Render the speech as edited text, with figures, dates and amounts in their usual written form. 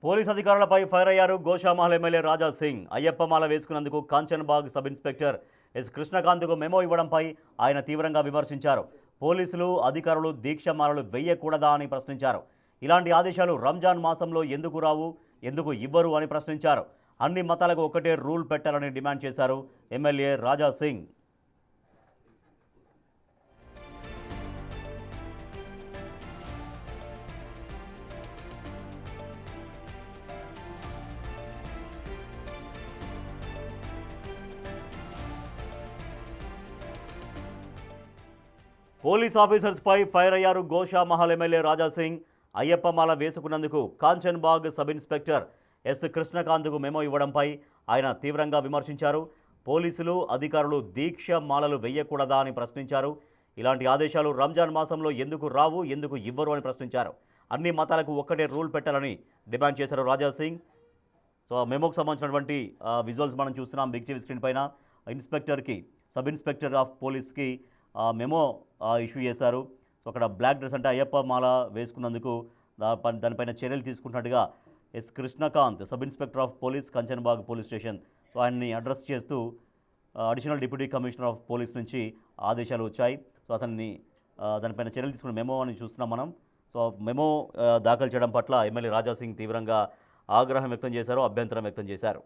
Police అధికారులపై fire అయ్యారు Goshamahal MLA Raja Singh. Ayyappa మాల వేసుకున్నందుకు కాంచన్బాగ్ సబ్ ఇన్స్పెక్టర్ ఎస్ కృష్ణకాంత్కు మెమో ఇవ్వడంపై ఆయన తీవ్రంగా విమర్శించారు. పోలీసులు అధికారులు దీక్షమాలలు వేయకూడదా అని ప్రశ్నించారు. ఇలాంటి ఆదేశాలు రంజాన్ మాసంలో ఎందుకు రావు, ఎందుకు ఇవ్వరు అని ప్రశ్నించారు. అన్ని మతాలకు ఒకటే రూల్ పెట్టాలని డిమాండ్ చేశారు ఎమ్మెల్యే రాజా సింగ్. పోలీస్ ఆఫీసర్స్పై ఫైర్ అయ్యారు గోషామహల్ ఎమ్మెల్యే రాజా సింగ్. అయ్యప్ప మాల వేసుకున్నందుకు కాంచన్బాగ్ సబ్ ఇన్స్పెక్టర్ ఎస్ కృష్ణకాంత్కు మెమో ఇవ్వడంపై ఆయన తీవ్రంగా విమర్శించారు. పోలీసులు అధికారులు దీక్ష మాలలు వేయకూడదా అని ప్రశ్నించారు. ఇలాంటి ఆదేశాలు రంజాన్ మాసంలో ఎందుకు రావు, ఎందుకు ఇవ్వరు అని ప్రశ్నించారు. అన్ని మతాలకు ఒక్కటే రూల్ పెట్టాలని డిమాండ్ చేశారు రాజా సింగ్. సో మెమోకు సంబంధించినటువంటి విజువల్స్ మనం చూస్తున్నాం బిగ్ టీవీ స్క్రీన్ పైన. ఇన్స్పెక్టర్కి, సబ్ ఇన్స్పెక్టర్ ఆఫ్ పోలీస్కి మెమో ఇష్యూ చేశారు. సో అక్కడ బ్లాక్ డ్రెస్ అంటే అయ్యప్ప మాల వేసుకున్నందుకు దానిపైన చర్యలు తీసుకుంటున్నట్టుగా S Krishnakant, sub inspector of police, Kanchanbagh police station, so ఆయన్ని అడ్రస్ చేస్తూ additional deputy commissioner of police నుంచి ఆదేశాలు వచ్చాయి. సో అతన్ని దానిపైన చర్యలు తీసుకున్న మెమో అని చూస్తున్నాం మనం. సో మెమో దాఖలు చేయడం పట్ల ఎమ్మెల్యే రాజా సింగ్ తీవ్రంగా ఆగ్రహం వ్యక్తం చేశారు, అభ్యంతరం వ్యక్తం చేశారు.